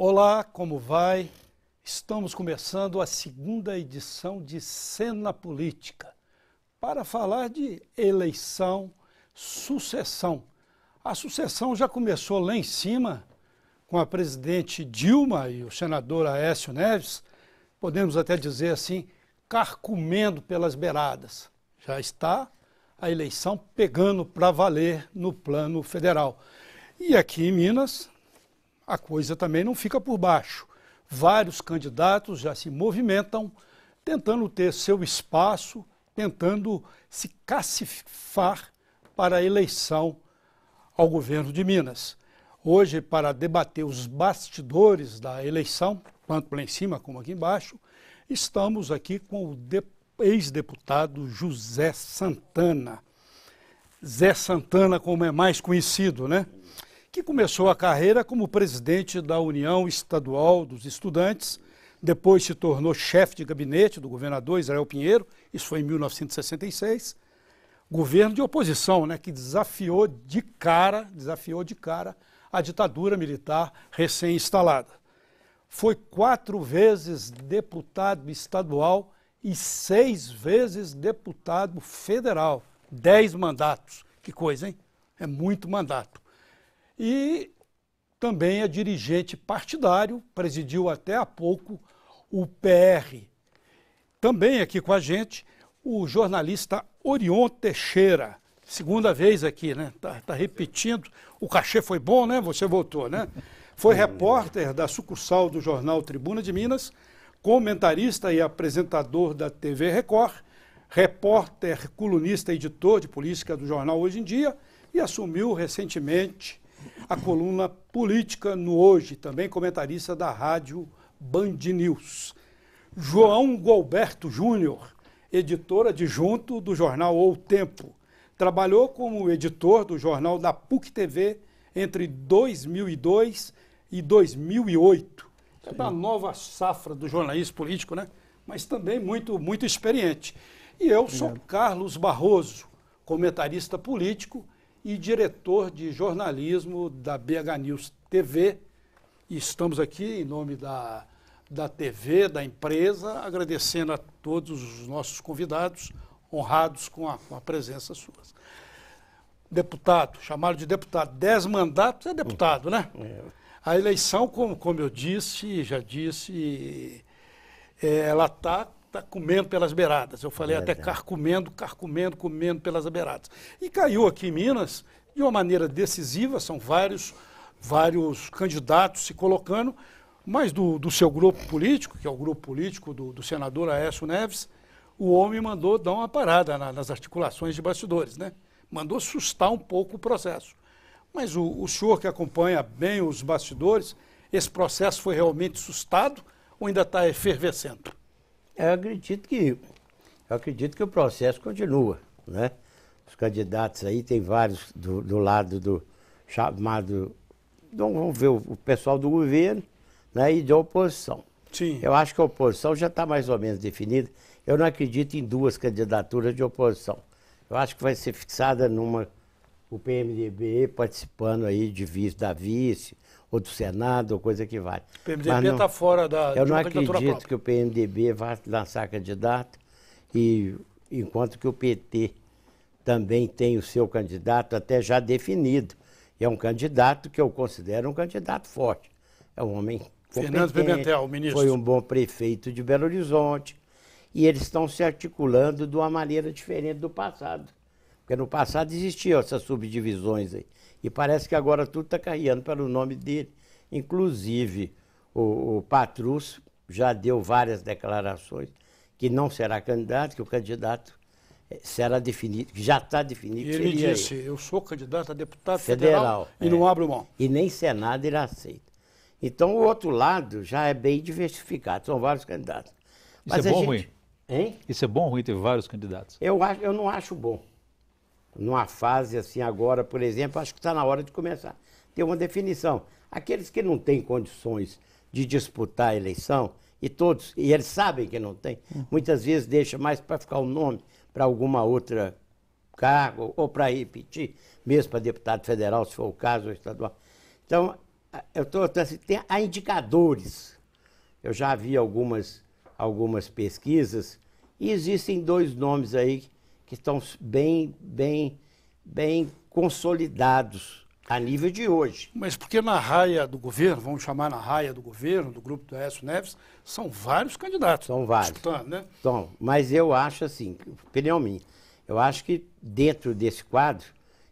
Olá, como vai? Estamos começando a segunda edição de Cena Política para falar de eleição, sucessão. A sucessão já começou lá em cima com a presidente Dilma e o senador Aécio Neves, podemos até dizer assim, carcomendo pelas beiradas. Já está a eleição pegando para valer no plano federal. E aqui em Minas, a coisa também não fica por baixo. Vários candidatos já se movimentam, tentando ter seu espaço, tentando se cacifar para a eleição ao governo de Minas. Hoje, para debater os bastidores da eleição, tanto lá em cima como aqui embaixo, estamos aqui com o ex-deputado José Santana. Zé Santana, como é mais conhecido, né? Que começou a carreira como presidente da União Estadual dos Estudantes, depois se tornou chefe de gabinete do governador Israel Pinheiro, isso foi em 1966, governo de oposição, né, que desafiou de cara a ditadura militar recém-instalada. Foi 4 vezes deputado estadual e 6 vezes deputado federal, 10 mandatos, que coisa, hein? É muito mandato. E também é dirigente partidário, presidiu até há pouco o PR. Também aqui com a gente o jornalista Orion Teixeira, segunda vez aqui, né? Tá repetindo, o cachê foi bom, né? Você voltou, né? Foi repórter da sucursal do jornal Tribuna de Minas, comentarista e apresentador da TV Record, repórter, colunista e editor de política do jornal Hoje em Dia e assumiu recentemente a coluna política no Hoje, também comentarista da rádio Band News. João Gualberto Júnior, editor adjunto do jornal O Tempo. Trabalhou como editor do jornal da PUC TV entre 2002 e 2008. É da nova safra do jornalismo político, né? Mas também muito experiente. E eu sou Carlos Barroso, comentarista político e diretor de jornalismo da BH News TV. E estamos aqui em nome da TV, da empresa, agradecendo a todos os nossos convidados, honrados com a presença sua. Deputado, chamado de deputado, 10 mandatos é deputado, né? A eleição, como eu já disse, ela está comendo pelas beiradas. Eu falei até comendo pelas beiradas. E caiu aqui em Minas de uma maneira decisiva, são vários candidatos se colocando, mas do seu grupo político, que é o grupo político do senador Aécio Neves, o homem mandou dar uma parada nas articulações de bastidores, né? Mandou sustar um pouco o processo. Mas o senhor que acompanha bem os bastidores, esse processo foi realmente sustado ou ainda está efervescendo? Eu acredito que o processo continua, né? Os candidatos aí, tem vários do lado do chamado, vamos ver, o pessoal do governo, né, e da oposição. Sim. Eu acho que a oposição já está mais ou menos definida. Eu não acredito em 2 candidaturas de oposição. Eu acho que vai ser fixada o PMDB participando aí da vice, ou do Senado, ou coisa que vale. O PMDB está fora da Eu não acredito que o PMDB vá lançar candidato, e enquanto que o PT também tem o seu candidato até já definido. É um candidato que eu considero um candidato forte. É um homem Fernando Pimentel, o ministro. Foi um bom prefeito de Belo Horizonte. E eles estão se articulando de uma maneira diferente do passado. Porque no passado existiam essas subdivisões aí. E parece que agora tudo está carreando pelo nome dele. Inclusive, o Patrus já deu várias declarações que não será candidato, que o candidato será definido, que já está definido. E ele disse, eu sou candidato a deputado federal e não abro mão. E nem Senado ele aceita. Então, o outro lado já é bem diversificado, são vários candidatos. Isso é bom ou ruim? Hein? Isso é bom ou ruim ter vários candidatos? Eu não acho bom. Numa fase assim agora, por exemplo, acho que está na hora de começar a ter uma definição. Aqueles que não têm condições de disputar a eleição, e eles sabem que não tem, muitas vezes deixa mais para ficar o nome para alguma outra cargo, ou para repetir, mesmo para deputado federal, se for o caso, ou estadual. Então, assim, há indicadores. Eu já vi algumas pesquisas e existem 2 nomes aí que estão bem consolidados a nível de hoje. Mas porque na raia do governo, vamos chamar na raia do governo, do grupo do Aécio Neves, são vários candidatos. São vários. Disputando, né? Então, mas eu acho assim, opinião minha, eu acho que dentro desse quadro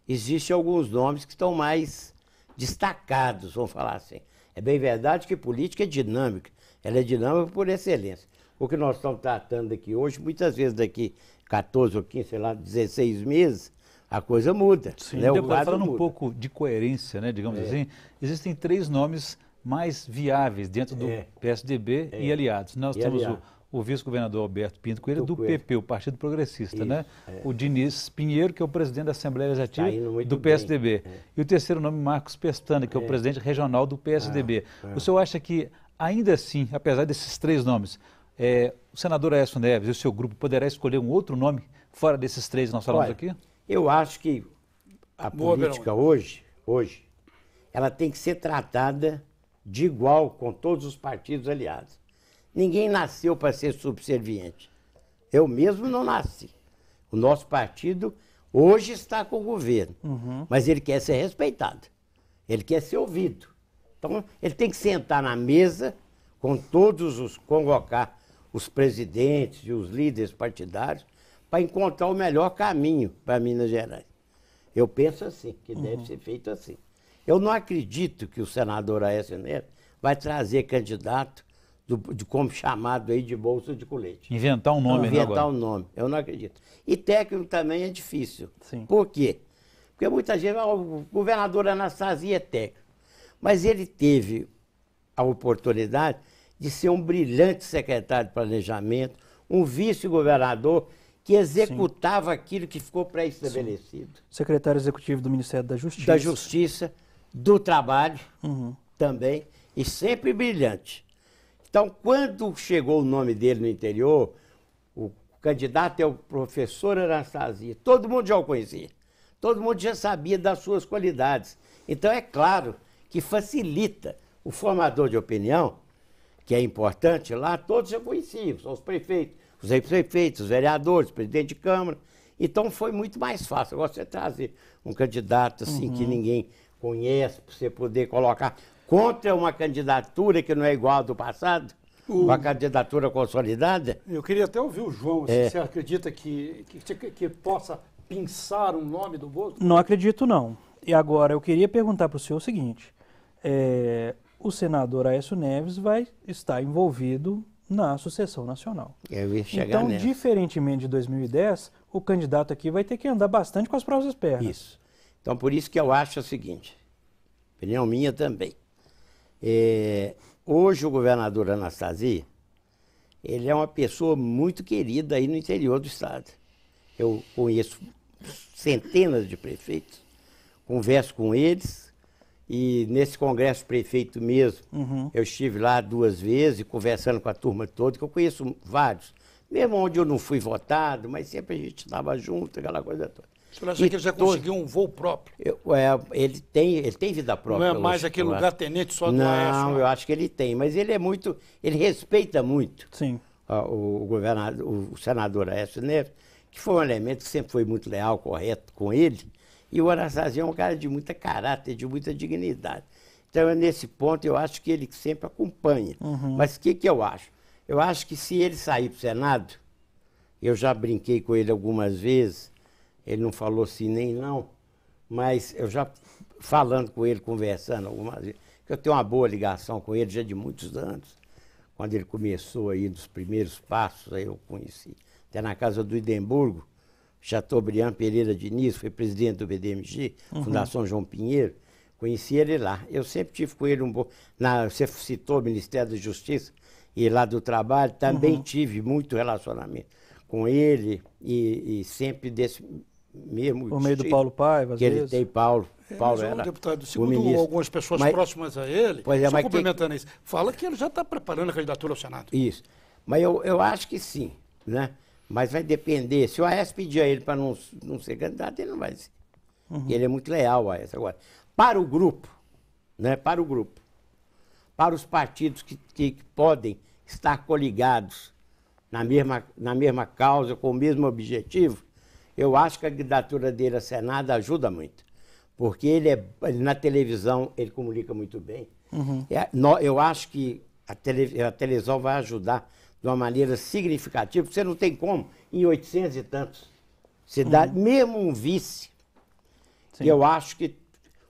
existem alguns nomes que estão mais destacados, vamos falar assim. É bem verdade que política é dinâmica, ela é dinâmica por excelência. O que nós estamos tratando aqui hoje, muitas vezes daqui 14 ou 15, sei lá, 16 meses, a coisa muda. Sim, né? deputado, falando um pouco de coerência, né, digamos assim, existem 3 nomes mais viáveis dentro do PSDB e aliados. Nós temos o vice-governador Alberto Pinto Coelho, do PP, o Partido Progressista, Isso, né? O Diniz Pinheiro, que é o presidente da Assembleia Legislativa do bem. PSDB. E o terceiro nome, Marcos Pestana, que é o presidente regional do PSDB. O senhor acha que, ainda assim, apesar desses 3 nomes, o senador Aécio Neves e o seu grupo poderá escolher um outro nome fora desses 3 que nós falamos aqui? Eu acho que a política hoje, ela tem que ser tratada de igual com todos os partidos aliados. Ninguém nasceu para ser subserviente. Eu mesmo não nasci. O nosso partido hoje está com o governo, mas ele quer ser respeitado, ele quer ser ouvido. Então, ele tem que sentar na mesa com convocar os presidentes e os líderes partidários para encontrar o melhor caminho para Minas Gerais. Eu penso assim, que deve ser feito assim. Eu não acredito que o senador Aécio Neves vai trazer candidato como chamado aí de bolsa de colete. Inventar um nome, né? Inventar um nome, eu não acredito. E técnico também é difícil. Sim. Por quê? Porque muita gente, o governador Anastasia é técnico, mas ele teve a oportunidade de ser um brilhante secretário de planejamento, um vice-governador que executava aquilo que ficou pré-estabelecido. Secretário executivo do Ministério da Justiça. Da Justiça, do Trabalho também, e sempre brilhante. Então, quando chegou o nome dele no interior, o candidato é o professor Anastasia, todo mundo já o conhecia, todo mundo já sabia das suas qualidades. Então, é claro que facilita o formador de opinião, que é importante lá, todos já conheciam, são os prefeitos, os ex-prefeitos, os vereadores, presidente de Câmara. Então, foi muito mais fácil. Agora, você trazer um candidato assim que ninguém conhece, para você poder colocar contra uma candidatura que não é igual à do passado, uma candidatura consolidada. Eu queria até ouvir o João, se você acredita que possa pensar um nome do bolso? Não acredito, não. E agora, eu queria perguntar para o senhor o seguinte, o senador Aécio Neves vai estar envolvido na sucessão nacional. Eu ia chegar então, diferentemente de 2010, o candidato aqui vai ter que andar bastante com as próprias pernas. Isso. Então, por isso que eu acho o seguinte, opinião minha também. Hoje o governador Anastasia, ele é uma pessoa muito querida aí no interior do estado. Eu conheço centenas de prefeitos, converso com eles, e nesse congresso prefeito mesmo, eu estive lá 2 vezes, conversando com a turma toda, que eu conheço vários, mesmo onde eu não fui votado, mas sempre a gente estava junto, aquela coisa toda. O senhor acha que ele já conseguiu um voo próprio? Ele tem vida própria. Não é mais aquele lugar-tenente só do Aécio? Não, eu acho que ele tem, mas ele ele respeita muito o governador, o senador Aécio Neves, que foi um elemento que sempre foi muito leal, correto com ele, e o Anastasia é um cara de muito caráter, de muita dignidade. Então, nesse ponto, eu acho que ele sempre acompanha. Mas o que eu acho? Eu acho que se ele sair para o Senado, eu já brinquei com ele algumas vezes, ele não falou sim nem não, mas eu já falando com ele, conversando algumas vezes, que eu tenho uma boa ligação com ele já de muitos anos. Quando ele começou aí, dos primeiros passos, aí eu conheci. Até na casa do Hidemburgo, Chateaubriand Pereira Diniz, foi presidente do BDMG, Fundação João Pinheiro, conheci ele lá. Eu sempre tive com ele você citou o Ministério da Justiça e lá do Trabalho, também tive muito relacionamento com ele e sempre desse mesmo por meio do Paulo Paiva, às que vezes. ele tem Paulo era deputado, segundo algumas pessoas próximas a ele, só complementando isso, fala que ele já está preparando a candidatura ao Senado. Isso. Mas eu acho que sim, né? Mas vai depender. Se o Aécio pedir a ele para não ser candidato, ele não vai ser. Ele é muito leal a Aécio. Agora, para o grupo, né, para o grupo, para os partidos que podem estar coligados na mesma causa, com o mesmo objetivo, eu acho que a candidatura dele a Senado ajuda muito. Porque ele na televisão, ele comunica muito bem. Uhum. Eu acho que a televisão vai ajudar de uma maneira significativa, porque você não tem como, em 800 e tantos cidades, mesmo um vice, Sim. eu acho que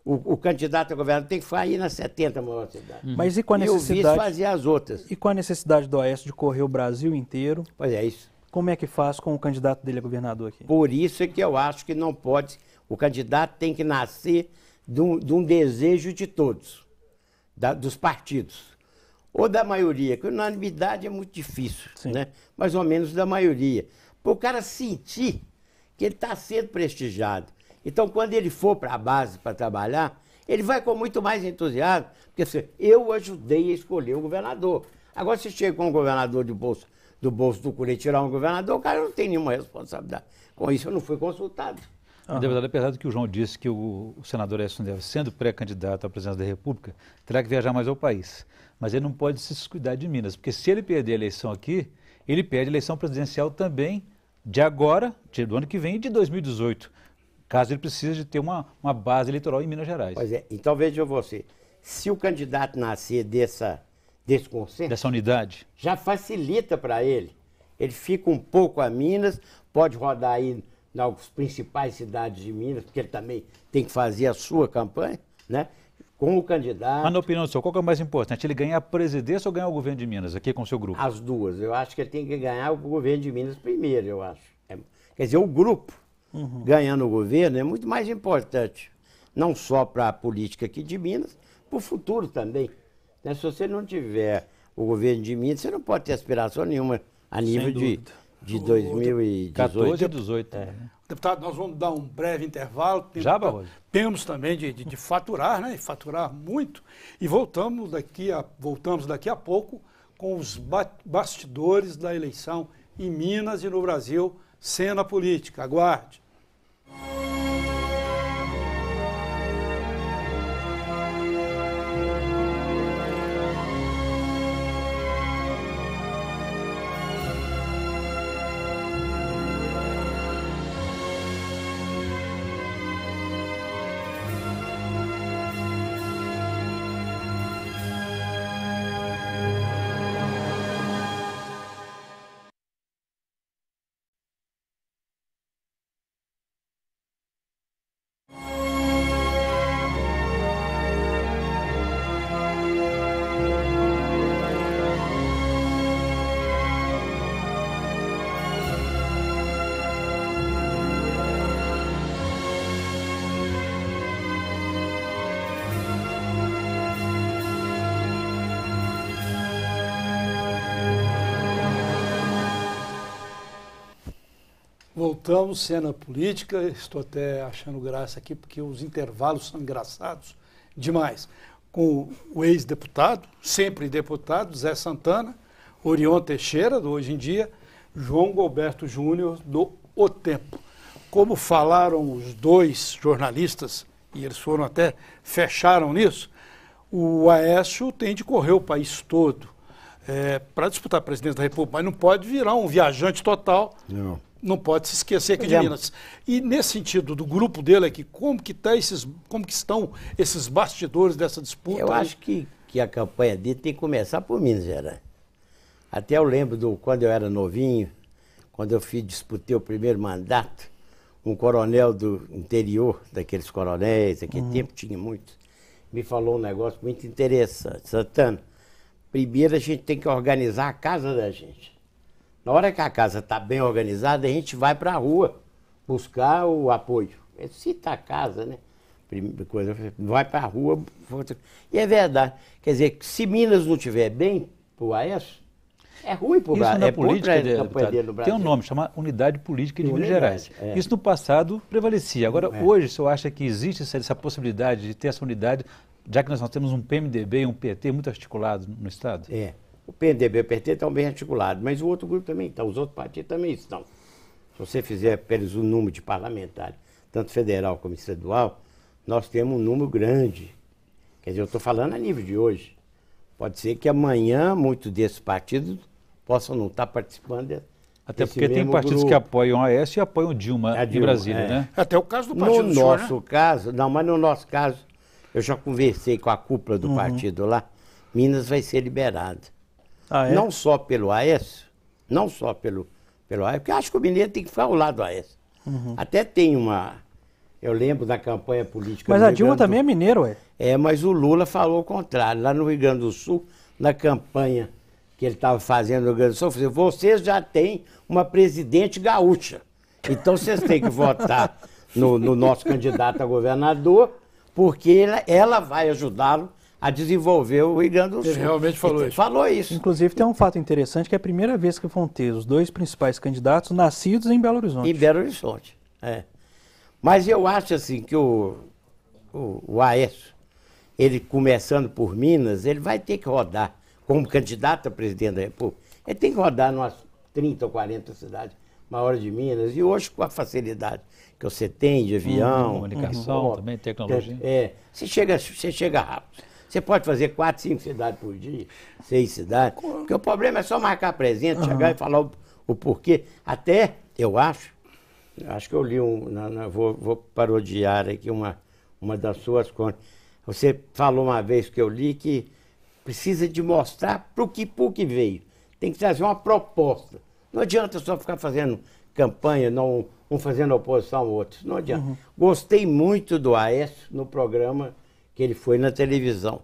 o candidato a governador tem que ficar aí nas 70 maiores cidades. Mas e com a E o vice necessidade, fazia as outras. e com a necessidade do Aécio de correr o Brasil inteiro, Pois é isso. como é que faz com o candidato dele a governador aqui? Por isso é que eu acho que não pode, o candidato tem que nascer de um desejo de todos, dos partidos, ou da maioria, que unanimidade é muito difícil, Sim. né? Mais ou menos da maioria. Para o cara sentir que ele está sendo prestigiado. Então, quando ele for para a base para trabalhar, ele vai com muito mais entusiasmo, porque assim, eu ajudei a escolher o governador. Agora, se chega com um governador do bolso do Curi tirar um governador, o cara não tem nenhuma responsabilidade. Com isso, eu não fui consultado. Deputado, apesar do que o João disse que o senador Aécio Neves, sendo pré-candidato à presidência da República, terá que viajar mais ao país. Mas ele não pode se descuidar de Minas, porque se ele perder a eleição aqui, ele perde a eleição presidencial também de agora, do ano que vem e de 2018, caso ele precise de ter uma base eleitoral em Minas Gerais. Pois é, então veja você, se o candidato nascer desse consenso, Dessa unidade. já facilita para ele. Ele fica um pouco a Minas, pode rodar aí nas principais cidades de Minas, porque ele também tem que fazer a sua campanha, né? Com o candidato. Mas na opinião do senhor, qual que é o mais importante? Ele ganhar a presidência ou ganhar o governo de Minas, aqui com o seu grupo? As duas. Eu acho que ele tem que ganhar o governo de Minas primeiro, eu acho. Quer dizer, o grupo ganhando o governo é muito mais importante. Não só para a política aqui de Minas, para o futuro também. Né? Se você não tiver o governo de Minas, você não pode ter aspiração nenhuma a nível de 2018. 14 e 18. Deputado, nós vamos dar um breve intervalo. Já, Barroso? Temos também de faturar, né? E faturar muito. E voltamos daqui a pouco com os bastidores da eleição em Minas e no Brasil, cena política. Aguarde. Voltamos, cena política. Estou até achando graça aqui, porque os intervalos são engraçados demais. Com o ex-deputado, sempre deputado, Zé Santana, Orion Teixeira, do Hoje em Dia, João Gilberto Júnior, do O Tempo. Como falaram os dois jornalistas, e eles foram até, fecharam nisso, o Aécio tem de correr o país todo para disputar a presidência da República, mas não pode virar um viajante total. Não pode se esquecer aqui de Minas. E nesse sentido, do grupo dele aqui, como que estão esses bastidores dessa disputa? Eu acho que a campanha dele tem que começar por Minas Gerais. Até eu lembro quando eu era novinho, quando eu disputei o primeiro mandato, um coronel do interior, daqueles coronéis, naquele tempo tinha muitos, me falou um negócio muito interessante. Santana, primeiro a gente tem que organizar a casa da gente. Na hora que a casa está bem organizada, a gente vai para a rua buscar o apoio. Se está a casa, né? Primeira coisa, vai para a rua. E é verdade. Quer dizer, se Minas não estiver bem para o Aécio, é ruim para o Brasil. Na política, tem um nome, chama Unidade Política de Minas Gerais. Isso no passado prevalecia. Agora, hoje, o senhor acha que existe essa possibilidade de ter essa unidade, já que nós temos um PMDB e um PT muito articulados no Estado? O PMDB e o PT estão bem articulados, mas o outro grupo também está, os outros partidos também estão. Se você fizer pelos o número de parlamentares, tanto federal como estadual, nós temos um número grande Quer dizer, eu estou falando a nível de hoje. Pode ser que amanhã muitos desses partidos possam não estar participando Até desse porque tem mesmo partidos grupo. que apoiam a Aécio e apoiam Dilma A em Dilma, Brasília, é. né? Até o caso do partido No do senhor, nosso né? caso, não, mas no nosso caso, eu já conversei com a cúpula do partido lá, Minas vai ser liberada. Ah, é? Não só pelo Aécio, não só pelo Aécio, porque eu acho que o mineiro tem que ficar ao lado do Aécio. Até tem uma... Eu lembro da campanha política Mas no a Rio Dilma Grande do- também é mineiro, ué. É, mas o Lula falou o contrário. Lá no Rio Grande do Sul, na campanha que ele estava fazendo no Rio Grande do Sul, ele falou, vocês já têm uma presidente gaúcha. Então vocês têm que votar no nosso candidato a governador, porque ela vai ajudá-lo a desenvolver o Rio Grande do Sul. Ele realmente falou isso. Falou isso. Inclusive tem um fato interessante que é a primeira vez que vão ter os dois principais candidatos nascidos em Belo Horizonte. Em Belo Horizonte. É. Mas eu acho assim que o Aécio, ele começando por Minas, ele vai ter que rodar como candidato a presidente da República. Ele tem que rodar umas 30 ou 40 cidades maiores de Minas. E hoje, com a facilidade que você tem de avião, Comunicação também, tecnologia. você chega rápido. Você pode fazer 4, 5 cidades por dia, 6 cidades. Porque o problema é só marcar presente, chegar e falar o porquê. Até, eu acho que eu li vou parodiar aqui uma das suas contas. Você falou uma vez que eu li que precisa de mostrar para o que veio. Tem que trazer uma proposta. Não adianta só ficar fazendo campanha, um fazendo oposição ao outro. Não adianta. Gostei muito do Aécio no programa que ele foi na televisão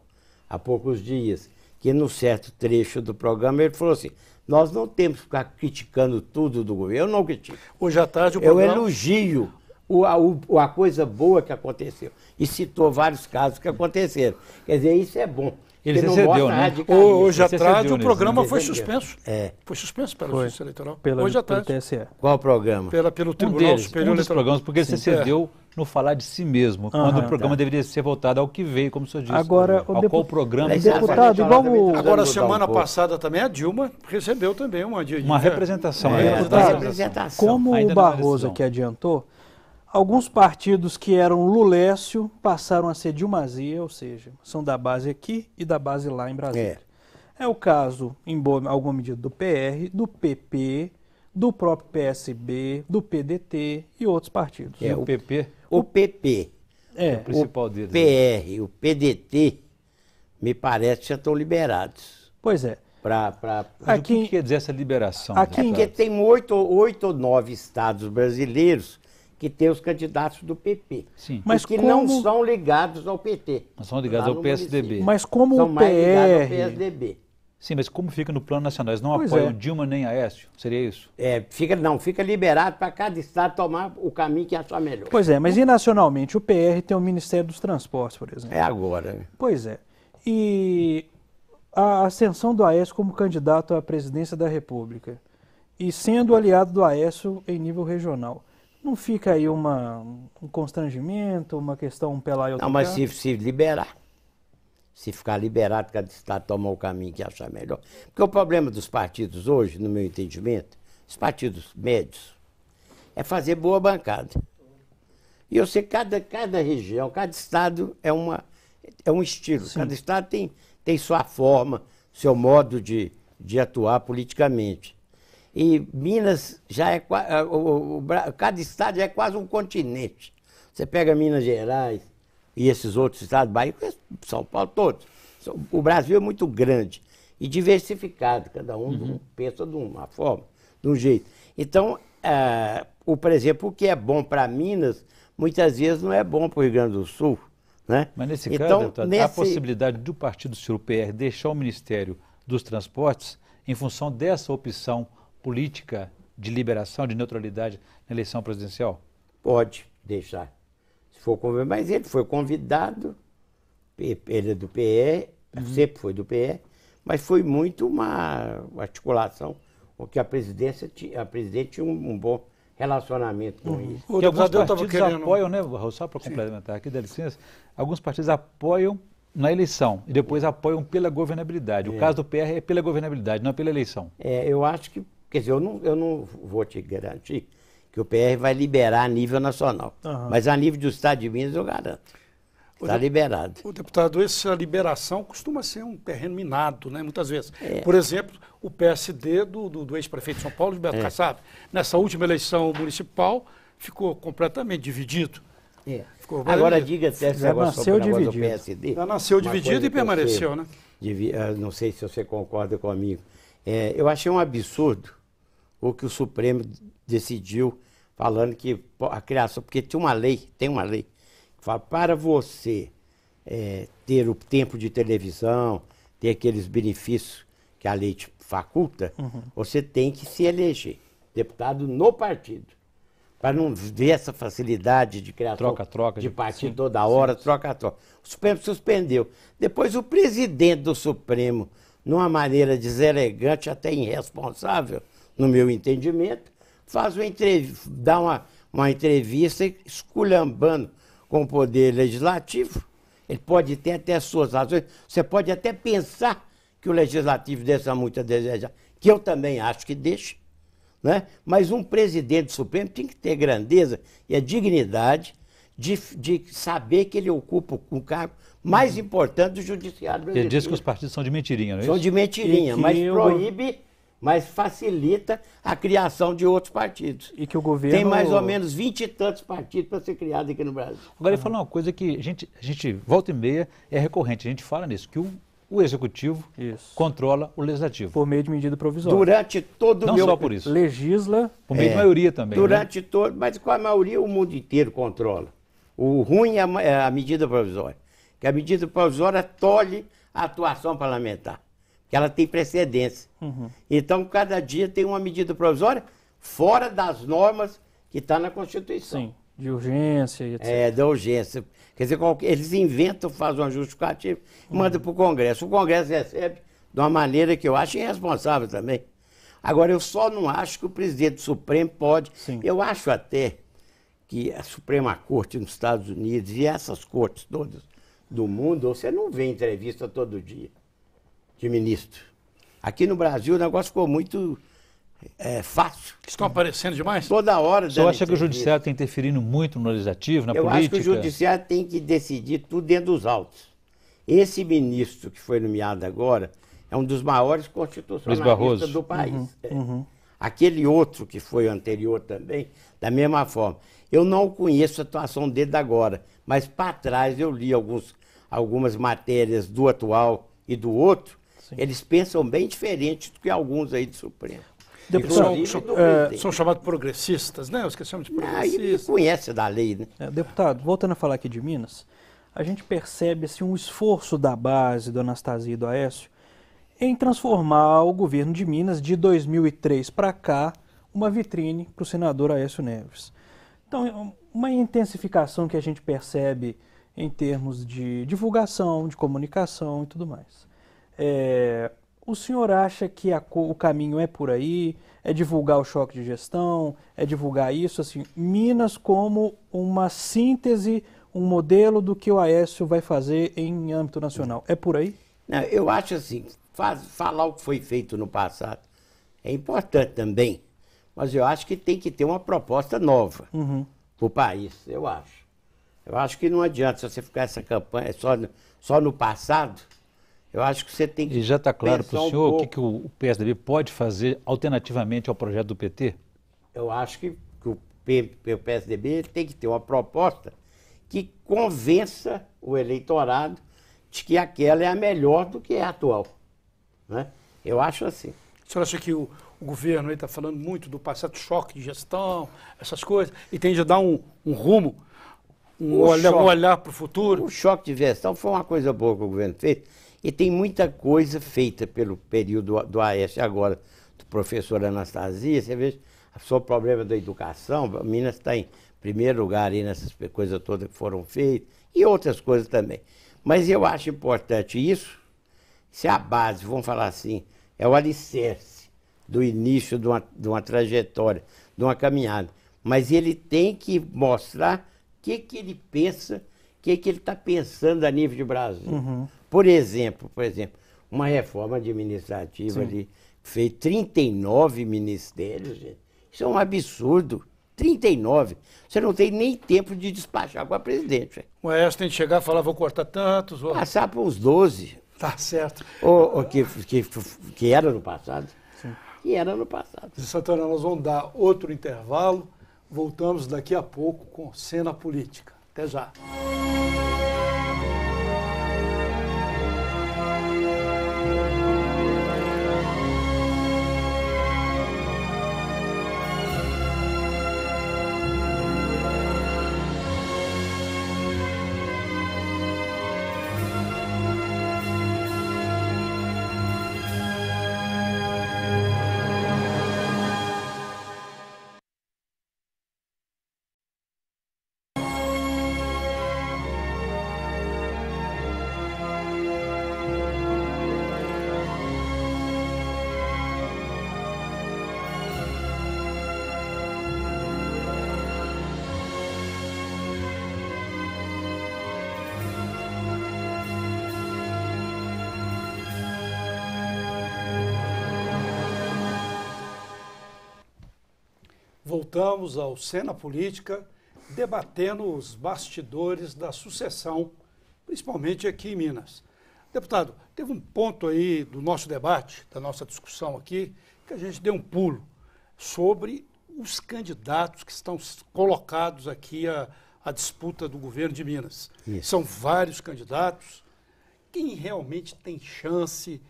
há poucos dias, que num certo trecho do programa ele falou assim, nós não temos que ficar criticando tudo do governo, eu não critico. Hoje à tarde o Eu programa... elogio a coisa boa que aconteceu. E citou vários casos que aconteceram. Quer dizer, isso é bom. Ele porque não cedeu, mostra né? radicalismo. Hoje à Você tarde cedeu o nisso, programa né? foi Entendeu? suspenso. É. Foi suspenso pela Foi. Justiça Eleitoral. Pelo Hoje à pelo tarde. TSE. Qual programa? Pelo Um Tribunal deles, Superior um dos Eleitoral. programas, porque você cedeu no falar de si mesmo, quando o programa tá. deveria ser voltado ao que veio, como o senhor disse. Agora, ao qual programa... Mas deputado, igual o- Agora, mudar semana um pouco. passada também, a Dilma recebeu também uma representação. uma né? representação. representação. Como Ainda o não é Barroso decisão. aqui adiantou, alguns partidos que eram Lulécio passaram a ser Dilmazia, ou seja, são da base aqui e da base lá em Brasília. É o caso, em alguma medida, do PR, do PP, do próprio PSB, do PDT e outros partidos. E o PP, O PP, É, o principal deles. PR, o PDT, me parece que já estão liberados. pois é. Mas Aqui- o que quer dizer essa liberação? Aqui em- Porque tem 8 ou 9 estados brasileiros que têm os candidatos do PP. Sim. Mas e que como- não são ligados ao PT. Não são ligados Lá ao no PSDB. município. Mas como São o mais ligados ao PR... PSDB. Sim, mas como fica no plano nacional? Eles não Pois apoiam é. Dilma nem Aécio? Seria isso? Fica liberado para cada estado tomar o caminho que achar melhor. Pois é, mas e nacionalmente? O PR tem o Ministério dos Transportes, por exemplo. É agora. Pois é. E a ascensão do Aécio como candidato à presidência da República e sendo aliado do Aécio em nível regional, não fica aí um constrangimento, uma questão, um pelar e outro Não, mas cá? se liberar. Se ficar liberado, cada estado tomar o caminho que achar melhor. Porque o problema dos partidos hoje, no meu entendimento, os partidos médios, é fazer boa bancada. E eu sei que cada região, cada estado é um estilo. Cada estado tem sua forma, seu modo de atuar politicamente. E Minas já é cada estado já é quase um continente. Você pega Minas Gerais e esses outros estados, Bahia, São Paulo, todos. O Brasil é muito grande e diversificado, cada um pensa de uma forma, de um jeito. Então, por exemplo, o que é bom para Minas, muitas vezes não é bom para o Rio Grande do Sul. Né? Mas nesse Então, caso, deputado, há a possibilidade do partido do senhor PR deixar o Ministério dos Transportes em função dessa opção política de liberação, de neutralidade na eleição presidencial? Pode deixar. Se for convidado, mas ele foi convidado, ele é do PE, sempre foi do PE, mas foi muito uma articulação, porque a presidente tinha um bom relacionamento com isso. O Que alguns deputado estava partidos querendo... apoiam, né, Raul, só para complementar aqui, dá licença, alguns partidos apoiam na eleição e depois apoiam pela governabilidade. O caso do PR é pela governabilidade, não é pela eleição. Eu acho que, quer dizer, eu não vou te garantir que o PR vai liberar a nível nacional, mas a nível do Estado de Minas eu garanto. Está liberado. O deputado, essa liberação costuma ser um terreno minado, né? Muitas vezes. Por exemplo, o PSD do ex-prefeito de São Paulo, Gilberto Kassab, nessa última eleição municipal, ficou completamente dividido. Agora diga até esse negócio sobre o negócio do PSD. Já nasceu dividido e permaneceu, né? Não sei se você concorda comigo. Eu achei um absurdo o que o Supremo decidiu, falando que a criação, porque tem uma lei que fala, para você ter o tempo de televisão, ter aqueles benefícios que a lei te faculta, você tem que se eleger deputado no partido. Para não ver essa facilidade de criação de partido toda hora, troca-troca. O Supremo suspendeu. Depois o presidente do Supremo, numa maneira deselegante, até irresponsável, no meu entendimento, dá uma entrevista esculhambando com o poder legislativo. Ele pode ter até suas razões. Você pode até pensar que o legislativo deixa muito a desejar, que eu também acho que deixa. Né? Mas um presidente do Supremo tem que ter grandeza e a dignidade de saber que ele ocupa um cargo mais importante do judiciário brasileiro. Ele diz que os partidos são de mentirinha, não é isso? São de mentirinha, mas proíbe, mas facilita a criação de outros partidos. E que o governo... Tem mais ou menos 20 e tantos partidos para ser criado aqui no Brasil. Agora, ele falou uma coisa que a gente volta e meia, é recorrente, a gente fala nisso, que o Executivo controla o Legislativo. Por meio de medida provisória. Durante todo o Não só por isso. Legisla. Por meio de maioria também. Durante todo, mas com a maioria o mundo inteiro controla. O ruim é a medida provisória. Que a medida provisória tolhe a atuação parlamentar. Que ela tem precedência. Então, cada dia tem uma medida provisória fora das normas que está na Constituição. Sim, de urgência e etc. Da urgência. Quer dizer, eles inventam, fazem uma justificativa e mandam para o Congresso. O Congresso recebe de uma maneira que eu acho irresponsável também. Agora, eu só não acho que o presidente do Supremo pode... Sim. Eu acho até que a Suprema Corte nos Estados Unidos e essas cortes todas do mundo, você não vê entrevista todo dia de ministro. Aqui no Brasil o negócio ficou muito fácil. Estão aparecendo demais? Toda hora. O senhor acha que o Judiciário está interferindo muito no Legislativo, na política? Eu acho que o Judiciário tem que decidir tudo dentro dos autos. Esse ministro que foi nomeado agora é um dos maiores constitucionalistas do país. Aquele outro que foi anterior também, da mesma forma. Eu não conheço a atuação dele agora, mas para trás eu li algumas matérias do atual e do outro. Eles pensam bem diferente do que alguns aí do Supremo. São chamados progressistas, né? Eu esqueci de progressistas. Ele conhece da lei, né? Deputado, voltando a falar aqui de Minas, a gente percebe assim, um esforço da base do Anastasia e do Aécio em transformar o governo de Minas, de 2003 para cá, uma vitrine para o senador Aécio Neves. Então, uma intensificação que a gente percebe em termos de divulgação, de comunicação e tudo mais. O senhor acha que o caminho é por aí? É divulgar o choque de gestão? É divulgar isso, assim, Minas como uma síntese, um modelo do que o Aécio vai fazer em âmbito nacional? É por aí? Não, eu acho assim, falar o que foi feito no passado é importante também, mas eu acho que tem que ter uma proposta nova para o país, eu acho. Eu acho que não adianta se você ficar essa campanha só no passado. Eu acho que você tem que... E já está claro para o senhor o que o PSDB pode fazer alternativamente ao projeto do PT? Eu acho que o PSDB tem que ter uma proposta que convença o eleitorado de que aquela é a melhor do que a atual. Né? Eu acho assim. O senhor acha que o governo está falando muito do passado, choque de gestão, essas coisas, e tem de dar um rumo, um olhar para o futuro? O choque de gestão foi uma coisa boa que o governo fez. E tem muita coisa feita pelo período do Aécio agora, do professor Anastasia. Você vê o problema da educação, Minas está em primeiro lugar aí nessas coisas todas que foram feitas, e outras coisas também. Mas eu acho importante isso, se a base, vamos falar assim, é o alicerce do início de uma trajetória, de uma caminhada. Mas ele tem que mostrar o que ele pensa, o que ele está pensando a nível de Brasil. Por exemplo, uma reforma administrativa ali, fez 39 ministérios, gente. Isso é um absurdo. 39, você não tem nem tempo de despachar com a presidente. O Aécio tem que chegar e falar, vou cortar tantos. Ou... Passar por uns 12. Tá certo. Que era no passado. Sim. Que era no passado. Santana, nós vamos dar outro intervalo. Voltamos daqui a pouco com Cena Política. Até já. Voltamos ao Cena Política, debatendo os bastidores da sucessão, principalmente aqui em Minas. Deputado, teve um ponto aí do nosso debate, da nossa discussão aqui, que a gente deu um pulo sobre os candidatos que estão colocados aqui à disputa do governo de Minas. Isso. São vários candidatos. Quem realmente tem chance,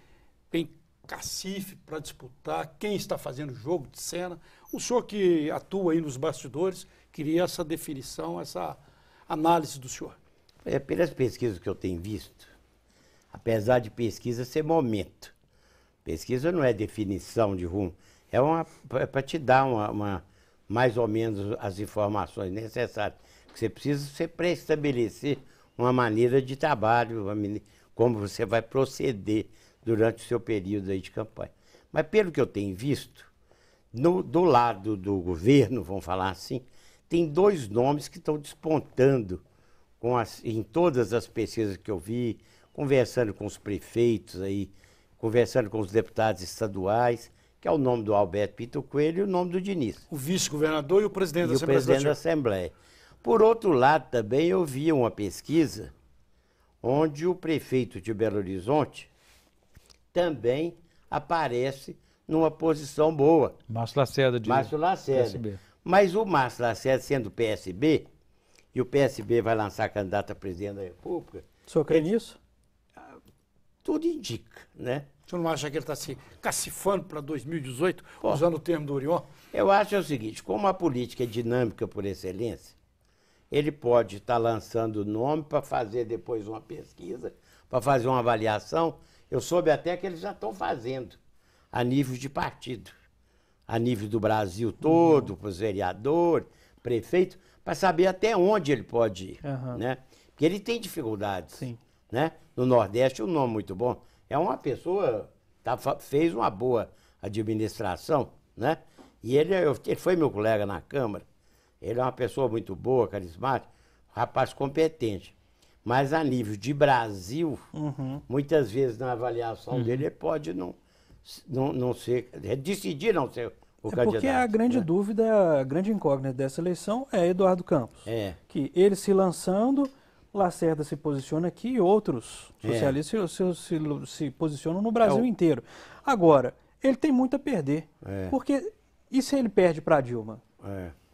tem cacife para disputar, quem está fazendo jogo de cena? O senhor que atua aí nos bastidores, queria essa definição, essa análise do senhor. Pelas pesquisas que eu tenho visto, apesar de pesquisa ser momento, pesquisa não é definição de rumo, é para te dar mais ou menos as informações necessárias. Você precisa pré-estabelecer uma maneira de trabalho, como você vai proceder durante o seu período aí de campanha. Mas pelo que eu tenho visto, do lado do governo, vamos falar assim, tem dois nomes que estão despontando em todas as pesquisas que eu vi, conversando com os prefeitos aí, conversando com os deputados estaduais, que é o nome do Alberto Pinto Coelho e o nome do Diniz. O vice-governador e o presidente da Assembleia. E o presidente da Assembleia. Por outro lado, também eu vi uma pesquisa onde o prefeito de Belo Horizonte também aparece numa posição boa. Márcio Lacerda. Márcio Lacerda. PSB. Mas o Márcio Lacerda, sendo PSB, e o PSB vai lançar candidato a presidente da República... O senhor crê nisso? Tudo indica, né? O senhor não acha que ele está se cacifando para 2018, usando o termo do Orion? Eu acho o seguinte, como a política é dinâmica por excelência, ele pode estar lançando o nome para fazer depois uma pesquisa, para fazer uma avaliação. Eu soube até que eles já estão fazendo a nível de partido, a nível do Brasil todo, para os vereadores, prefeitos, para saber até onde ele pode ir, né? Porque ele tem dificuldades. Sim. Né? No Nordeste, um nome muito bom. É uma pessoa fez uma boa administração, né? E ele foi meu colega na Câmara. Ele é uma pessoa muito boa, carismática, rapaz competente. Mas a nível de Brasil, muitas vezes na avaliação dele, ele pode não ser, decidir não ser o candidato. Porque a grande dúvida, a grande incógnita dessa eleição é Eduardo Campos. Que ele se lançando, Lacerda se posiciona aqui e outros socialistas se posicionam no Brasil inteiro. Agora, ele tem muito a perder. Porque, e se ele perde para a Dilma?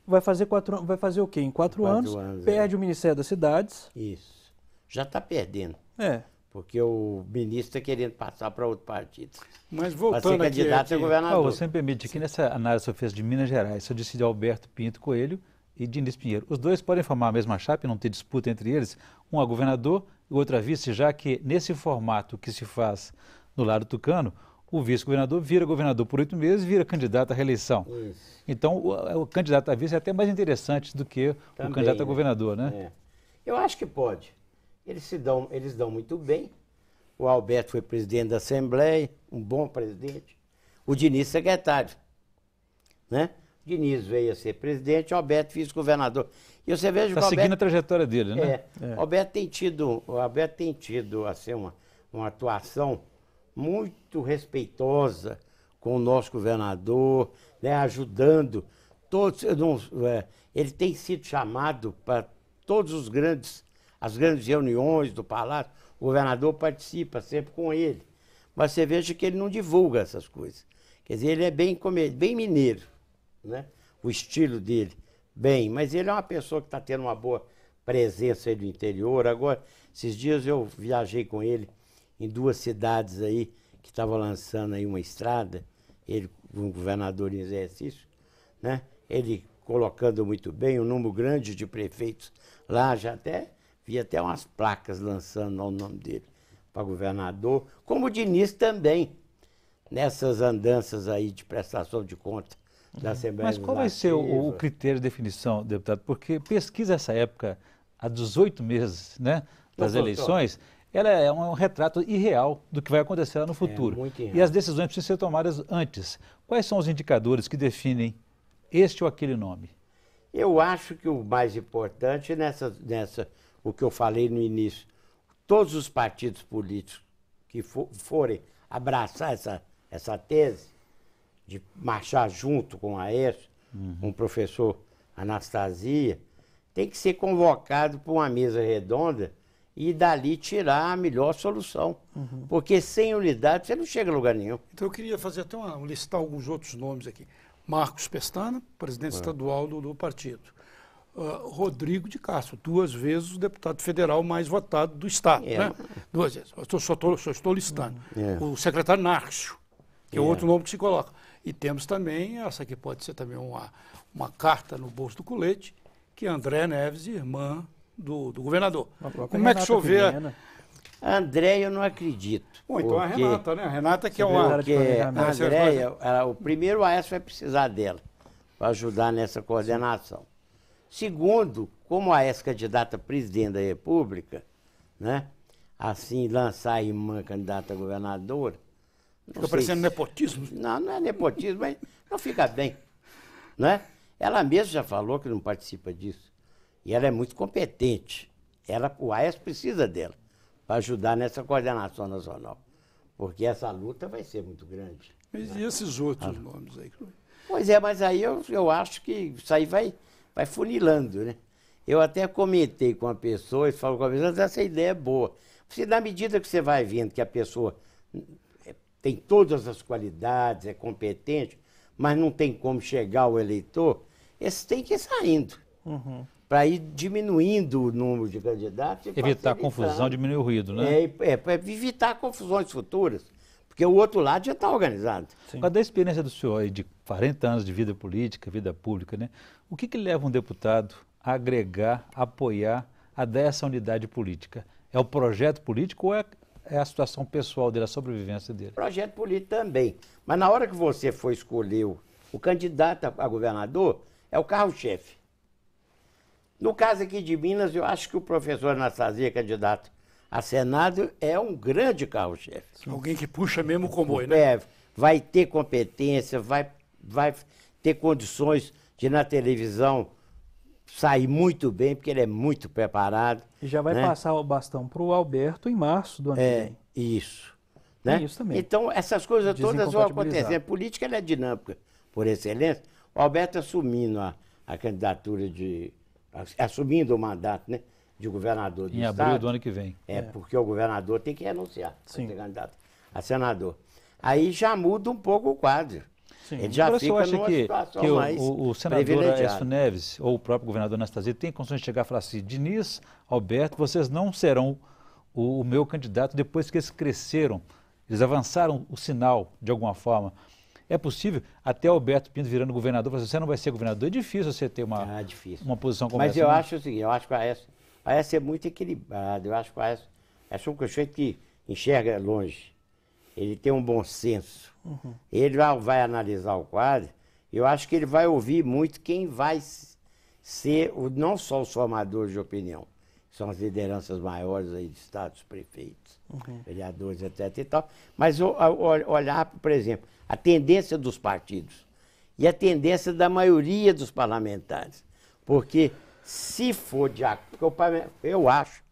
Vai fazer o quê? Em 4 anos, perde o Ministério das Cidades. Isso. Já está perdendo. Porque o ministro está querendo passar para outro partido. Mas voltando ser candidato a governador. Você me permite, aqui nessa análise que você fez de Minas Gerais, eu disse de Alberto Pinto Coelho e Diniz Pinheiro. Os dois podem formar a mesma chapa e não ter disputa entre eles, um a governador e o outro a vice, já que nesse formato que se faz no lado tucano, o vice-governador vira governador por 8 meses e vira candidato à reeleição. Isso. Então, o candidato a vice é até mais interessante do que o candidato a governador, né? Eu acho que pode. Eles dão muito bem. O Alberto foi presidente da Assembleia, um bom presidente. O Diniz, secretário, né? O Diniz veio a ser presidente, o Alberto vice-governador. E você veja que o Alberto... seguindo a trajetória dele, né? O Alberto tem tido assim, uma atuação muito respeitosa com o nosso governador, né? Ajudando todos, ele tem sido chamado para todos as grandes reuniões do Palácio, o governador participa sempre com ele. Mas você veja que ele não divulga essas coisas. Quer dizer, ele é bem mineiro, né? O estilo dele, bem. Mas ele é uma pessoa que está tendo uma boa presença aí do interior. Agora, esses dias eu viajei com ele em 2 cidades aí, que estavam lançando aí uma estrada, ele, um governador em exercício, né? Ele colocando muito bem, um número grande de prefeitos lá, vi até umas placas lançando o nome dele para governador, como o Diniz também, nessas andanças aí de prestação de conta da Assembleia Mas qual vai ser o critério de definição, deputado? Porque pesquisa essa época, há 18 meses, né, das eleições, ela é um retrato irreal do que vai acontecer lá no futuro. Muito irreal. E as decisões precisam ser tomadas antes. Quais são os indicadores que definem este ou aquele nome? Eu acho que o mais importante o que eu falei no início, todos os partidos políticos que forem abraçar essa tese de marchar junto com a Aécio, com o professor Anastasia, tem que ser convocado para uma mesa redonda e dali tirar a melhor solução. Porque sem unidade você não chega a lugar nenhum. Então eu queria fazer até listar alguns outros nomes aqui. Marcos Pestana, presidente estadual do partido. Rodrigo de Castro, 2 vezes o deputado federal mais votado do Estado. Né? 2 vezes. Eu só estou listando. O secretário Nárcio, que é outro nome que se coloca. E temos também, essa aqui pode ser também uma carta no bolso do colete, que é André Neves, irmã do governador. Como é que o senhor vê? André, eu não acredito. Bom, então a Renata, né? A Renata que é uma... Porque a Andréia, o primeiro, o Aécio vai precisar dela para ajudar nessa coordenação. Segundo, como a Aécio é candidata a presidente da República, né? Assim, lançar a irmã candidata a governadora... Fica parecendo nepotismo. Não é nepotismo, mas não fica bem. Né? Ela mesma já falou que não participa disso. E ela é muito competente. O Aécio precisa dela para ajudar nessa coordenação nacional. Porque essa luta vai ser muito grande. Mas e esses outros nomes aí? Pois é, mas aí eu acho que isso aí vai funilando, né? Eu até comentei com a pessoa e falo com a pessoa, essa ideia é boa. Porque na medida que você vai vendo que a pessoa tem todas as qualidades, é competente, mas não tem como chegar ao eleitor, esse tem que ir saindo. Para ir diminuindo o número de candidatos. Evitar confusão, diminuir o ruído, né? Para evitar confusões futuras. Porque o outro lado já está organizado. Agora, da experiência do senhor aí de 40 anos de vida política, vida pública, né? O que leva um deputado a agregar, a apoiar, a dar essa unidade política? É o projeto político ou é a situação pessoal dele, a sobrevivência dele? Projeto político também. Mas na hora que você for escolher o candidato a governador, é o carro-chefe. No caso aqui de Minas, eu acho que o professor Anastasia, candidato a Senado, é um grande carro-chefe. Alguém que puxa mesmo o comboio, né? Vai ter competência, vai ter condições de, na televisão, sair muito bem, porque ele é muito preparado. E já vai passar o bastão para o Alberto em março do ano que vem. Isso. Né? Isso também. Então, essas coisas todas vão acontecer. A política ela é dinâmica, por excelência. O Alberto assumindo a candidatura assumindo o mandato, né, de governador do Estado. Em abril do ano que vem. Porque o governador tem que renunciar para ser Sim. candidato a senador. Aí já muda um pouco o quadro. Sim. Ele já Agora, fica acha numa situação que mais o senador privilegiada. Aécio Neves, ou o próprio governador Anastasia, tem condições de chegar e falar assim, Diniz, Alberto, vocês não serão o meu candidato depois que eles cresceram, eles avançaram o sinal de alguma forma. É possível, até Alberto Pinto virando governador, você não vai ser governador, é difícil você ter uma posição como Mas essa. eu acho o seguinte, eu acho que o Aécio é muito equilibrado, eu acho que o Aécio é um sujeito que enxerga longe, ele tem um bom senso, ele vai analisar o quadro, eu acho que ele vai ouvir muito quem vai ser, não só os formadores de opinião, que são as lideranças maiores aí de estados, prefeitos, vereadores, etc. e tal, mas olhar, por exemplo, a tendência dos partidos e a tendência da maioria dos parlamentares. Porque se for de acordo, eu acho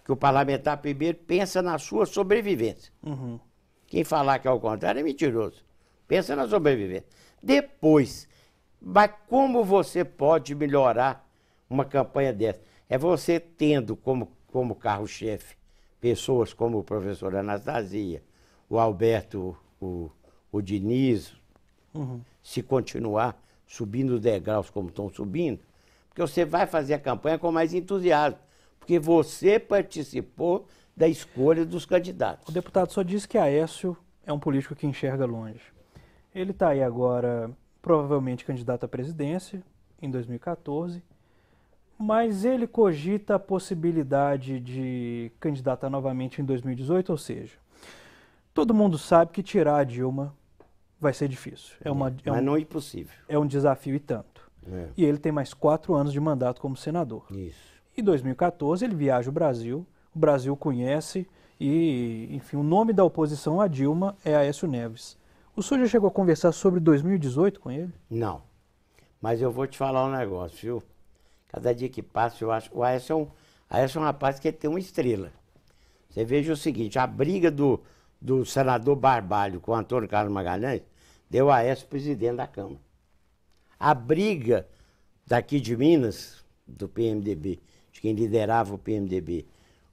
que o parlamentar primeiro pensa na sua sobrevivência. Quem falar que é o contrário é mentiroso. Pensa na sobrevivência. Depois, Mas como você pode melhorar uma campanha dessa? É você tendo como carro-chefe pessoas como o professor Anastasia, o Alberto, o Diniz, se continuar subindo os degraus como estão subindo, porque você vai fazer a campanha com mais entusiasmo, porque você participou da escolha dos candidatos. O deputado só disse que Aécio é um político que enxerga longe. Ele está aí agora, provavelmente candidato à presidência, em 2014, mas ele cogita a possibilidade de candidatar novamente em 2018, ou seja, todo mundo sabe que tirar a Dilma vai ser difícil. Mas não é impossível. É um desafio e tanto. E ele tem mais 4 anos de mandato como senador. Isso. Em 2014 ele viaja o Brasil conhece e, enfim, o nome da oposição a Dilma é Aécio Neves. O senhor já chegou a conversar sobre 2018 com ele? Não, mas eu vou te falar um negócio, viu? Cada dia que passa, eu acho... O Aécio é um rapaz que tem uma estrela. Você veja o seguinte, a briga do senador Barbalho com o Antônio Carlos Magalhães deu a Aécio presidente da Câmara. A briga daqui de Minas, do PMDB, de quem liderava o PMDB,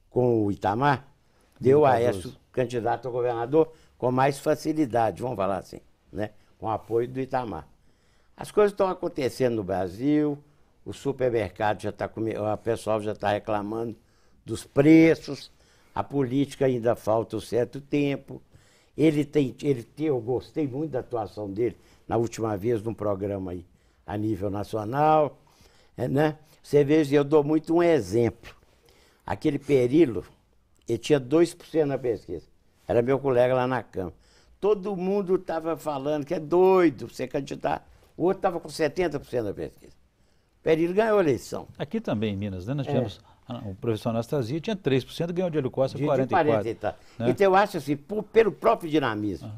com o Itamar, deu a Aécio candidato a governador com mais facilidade, vamos falar assim, né? Com o apoio do Itamar. As coisas estão acontecendo no Brasil, o supermercado já está, o pessoal já está reclamando dos preços, a política ainda falta um certo tempo. Eu gostei muito da atuação dele na última vez num programa aí a nível nacional, né? Você veja, eu dou muito um exemplo. Aquele Perillo, ele tinha 2% na pesquisa. Era meu colega lá na Câmara. Todo mundo estava falando que é doido ser candidato. O outro estava com 70% da pesquisa. Perillo ganhou a eleição. Aqui também em Minas, né? Nós tivemos o professor Anastasia, tinha 3%, ganhou o Diego Costa 44%. Né? Então eu acho assim, pelo próprio dinamismo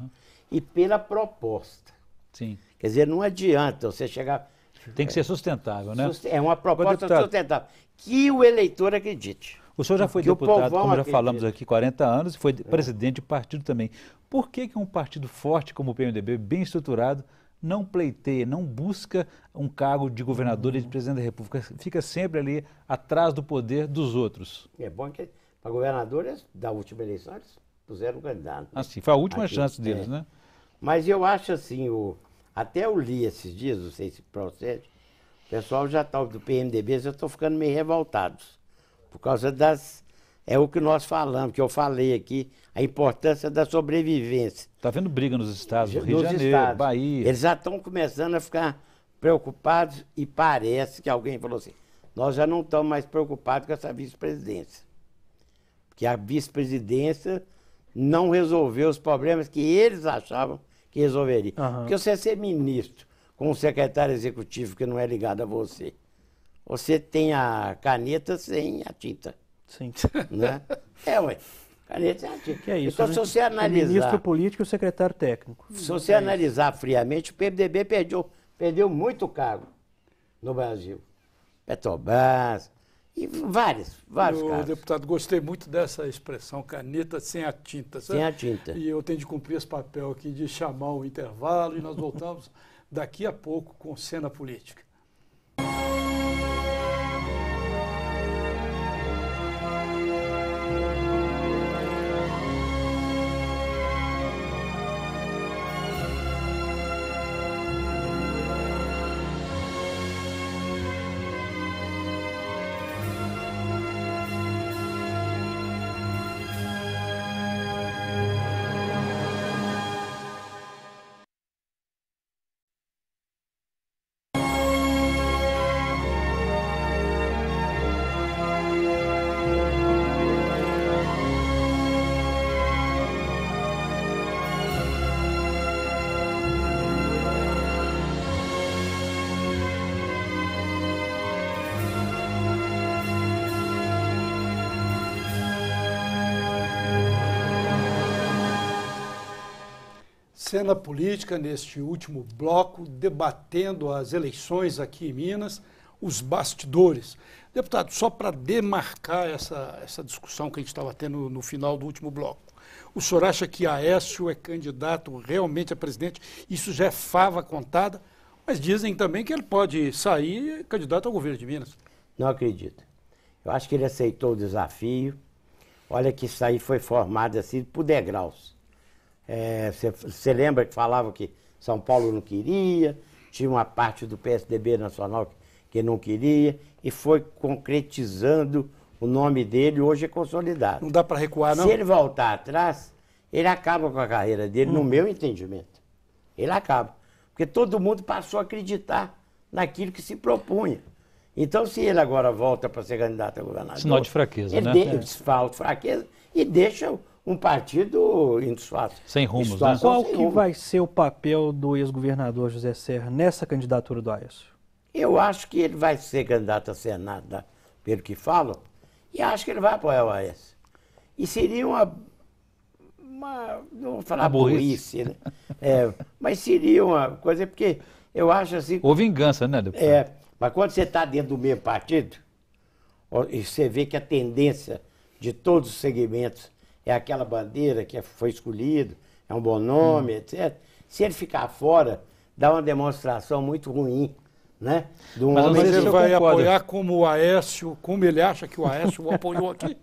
e pela proposta. Sim. Quer dizer, não adianta você chegar... Tem que ser sustentável, né? É uma proposta sustentável. Que o eleitor acredite. O senhor já foi deputado, como já falamos aqui, 40 anos, e foi presidente de partido também. Por que um partido forte como o PMDB, bem estruturado, não pleiteia, não busca um cargo de governador e de presidente da República? Fica sempre ali atrás do poder dos outros. É bom que para governadores da última eleição eles puseram um candidato. Ah, sim, foi a última chance deles, né? Mas eu acho assim, até eu li esses dias, não sei se procede, o pessoal já está do PMDB, já estão ficando meio revoltados. Por causa é o que nós falamos, que eu falei aqui, a importância da sobrevivência. Está havendo briga nos estados, no Rio de Janeiro, Bahia. Eles já estão começando a ficar preocupados e parece que alguém falou assim, nós já não estamos mais preocupados com essa vice-presidência. Porque a vice-presidência não resolveu os problemas que eles achavam que resolveria. Porque você ser ministro com um secretário executivo que não é ligado a você, você tem a caneta sem a tinta. Sim. Né? Ué. Caneta sem a tinta. Que é isso, então, né? se você analisar... O ministro político e o secretário técnico. Se você analisar friamente, o PMDB perdeu muito cargo no Brasil. Petrobras e vários cargos. Deputado, gostei muito dessa expressão, caneta sem a tinta. Certo? Sem a tinta. E eu tenho de cumprir esse papel aqui de chamar o intervalo e nós voltamos daqui a pouco com Cena Política. Cena Política, neste último bloco, debatendo as eleições aqui em Minas, os bastidores. Deputado, só para demarcar essa discussão que a gente estava tendo no final do último bloco, o senhor acha que Aécio é candidato realmente a presidente? Isso já é fava contada? Mas dizem também que ele pode sair candidato ao governo de Minas. Não acredito. Eu acho que ele aceitou o desafio. Olha que isso aí foi formado assim por degraus. Você lembra que falava que São Paulo não queria, tinha uma parte do PSDB nacional que não queria, e foi concretizando o nome dele, hoje é consolidado. Não dá para recuar, não? Se ele voltar atrás, ele acaba com a carreira dele, no meu entendimento. Ele acaba. Porque todo mundo passou a acreditar naquilo que se propunha. Então, se ele agora volta para ser candidato a governador... Sinal de fraqueza, ele né? Sinal de fraqueza e deixa um partido sem rumos, né? Qual que vai ser o papel do ex-governador José Serra nessa candidatura do Aécio? Eu acho que ele vai ser candidato a Senado, né, pelo que falam, e acho que ele vai apoiar o Aécio. E seria não vou falar burrice, né? Mas seria uma coisa, porque eu acho assim... Ou vingança, né, deputado? Mas quando você está dentro do mesmo partido, e você vê que a tendência de todos os segmentos é aquela bandeira que foi escolhida, é um bom nome, etc. Se ele ficar fora, dá uma demonstração muito ruim, né? Mas ele vai apoiar como o Aécio, como ele acha que o Aécio o apoiou aqui?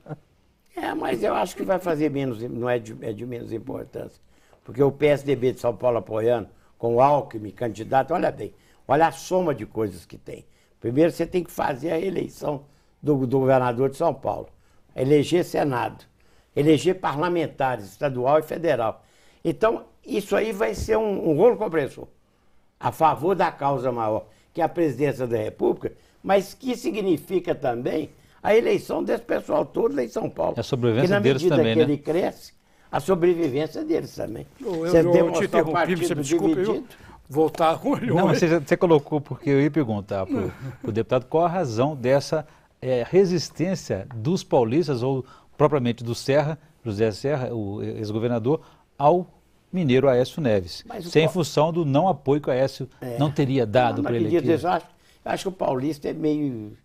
Mas eu acho que vai fazer menos, não é de menos importância. Porque o PSDB de São Paulo apoiando, com o Alckmin candidato, olha bem, olha a soma de coisas que tem. Primeiro você tem que fazer a eleição do governador de São Paulo, eleger Senado, eleger parlamentares estadual e federal. Então, isso aí vai ser um rolo compressor a favor da causa maior, que é a presidência da República, mas que significa também a eleição desse pessoal todo lá em São Paulo. A sobrevivência deles também, né? Na medida que ele cresce, a sobrevivência deles também. Eu te interrompi, você me desculpe, voltar com ele. Não, você colocou, porque eu ia perguntar para o deputado qual a razão dessa resistência dos paulistas, ou propriamente do Serra, José Serra, o ex-governador, ao mineiro Aécio Neves. Sem função do não apoio que o Aécio não teria dado para ele aqui. Eu acho que o paulista é meio...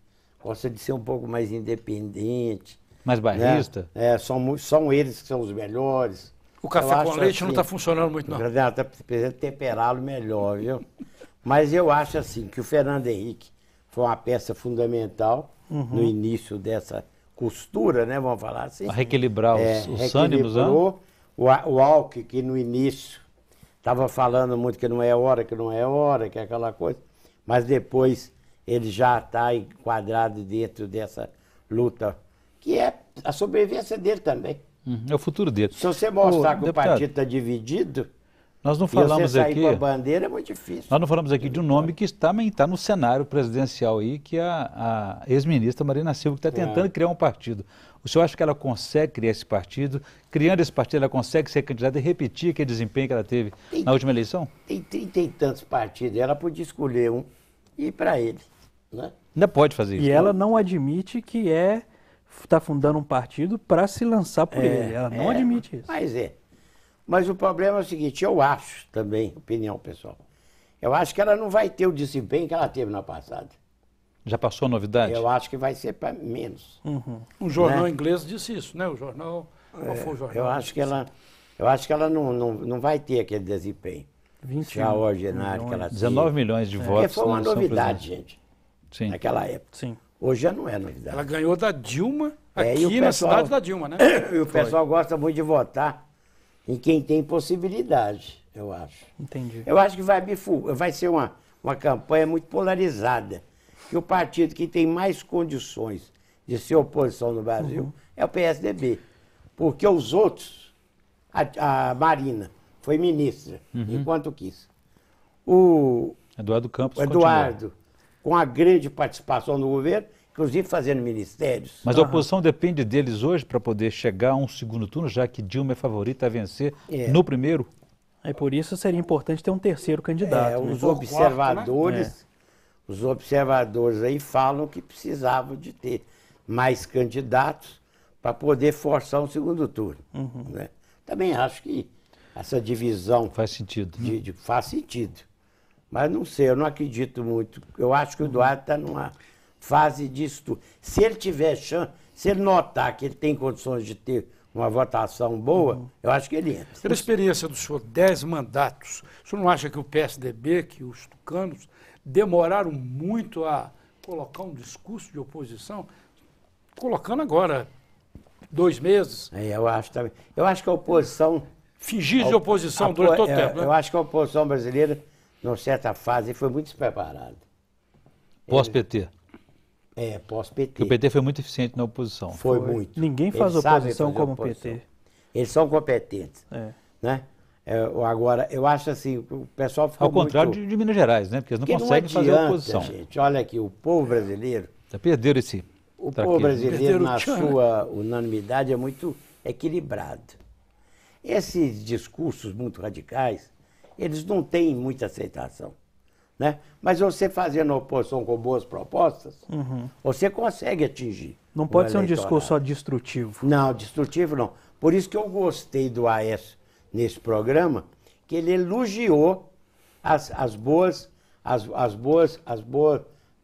gosta de ser um pouco mais independente. Mais bairrista? Né? São eles que são os melhores. O café com leite não está funcionando muito, não. Está precisando temperá-lo melhor, viu? Mas eu acho assim que o Fernando Henrique foi uma peça fundamental no início dessa costura, né? Vamos falar assim. A reequilibrar os ânimos, né? O Alckmin, que no início estava falando muito que não é hora, que é aquela coisa, mas depois ele já está enquadrado dentro dessa luta, que é a sobrevivência dele também. É o futuro dele. Se você mostrar que o partido está dividido, nós não falamos você sair aqui, com a bandeira é muito difícil. Nós não falamos aqui de um nome que também está no cenário presidencial aí, que é a ex-ministra Marina Silva, que está tentando criar um partido. O senhor acha que ela consegue criar esse partido? Criando esse partido, ela consegue ser candidata e repetir aquele desempenho que ela teve na última eleição? Tem 30 e tantos partidos, ela podia escolher um e ir para ele. Né? Ainda pode fazer isso. E ela não admite que está fundando um partido para se lançar por ele. Ela não admite isso. Mas o problema é o seguinte, eu acho também, opinião pessoal, eu acho que ela não vai ter o desempenho que ela teve na passada. Já passou a novidade? Eu acho que vai ser para menos. Um jornal inglês disse isso, né? O jornal... Qual foi o jornal? Eu acho que ela não vai ter aquele desempenho extraordinário que ela teve. 19 milhões de votos. Foi uma novidade, gente. Sim. Naquela época. Sim. Hoje já não é novidade. Ela ganhou da Dilma aqui na cidade da Dilma, né? E o pessoal gosta muito de votar em quem tem possibilidade, eu acho. Entendi. Eu acho que vai ser uma campanha muito polarizada. Que o partido que tem mais condições de ser oposição no Brasil é o PSDB. Porque os outros, a Marina foi ministra, enquanto quis. O Eduardo Campos com a grande participação no governo, inclusive fazendo ministérios. Mas a oposição depende deles hoje para poder chegar a um segundo turno, já que Dilma é favorita a vencer no primeiro? Por isso seria importante ter um terceiro candidato. Os observadores, os observadores aí falam que precisavam de ter mais candidatos para poder forçar um segundo turno. Né? Também acho que essa divisão faz sentido. Faz sentido. Mas não sei, eu não acredito muito. Eu acho que o Eduardo está numa fase disso tudo. Se ele tiver chance, se ele notar que ele tem condições de ter uma votação boa, eu acho que ele entra. Pela experiência do senhor, 10 mandatos, o senhor não acha que o PSDB, que os tucanos, demoraram muito a colocar um discurso de oposição? Colocando agora 2 meses. Eu acho também. Eu acho que a oposição... Fingir de oposição durante todo o tempo, né? Eu acho que a oposição brasileira, numa certa fase, foi muito despreparada. Pós-PT. Pós-PT. Porque o PT foi muito eficiente na oposição. Foi muito. Ninguém faz Eles sabem oposição fazer como o oposição. PT. Eles são competentes. Né? Agora, eu acho assim, o pessoal ficou Ao contrário muito... de Minas Gerais, né? Porque eles não Porque conseguem fazer adianta, oposição. gente. Olha aqui, o povo brasileiro... Já perderam esse O traquejo. povo brasileiro, Perderam na o tchan, sua unanimidade, é muito equilibrado. Esses discursos muito radicais, eles não têm muita aceitação. Né? Mas você fazendo oposição com boas propostas, você consegue atingir. Não pode ser um eleitorado. discurso só destrutivo. Não, destrutivo não. Por isso que eu gostei do Aécio nesse programa, que ele elogiou as boas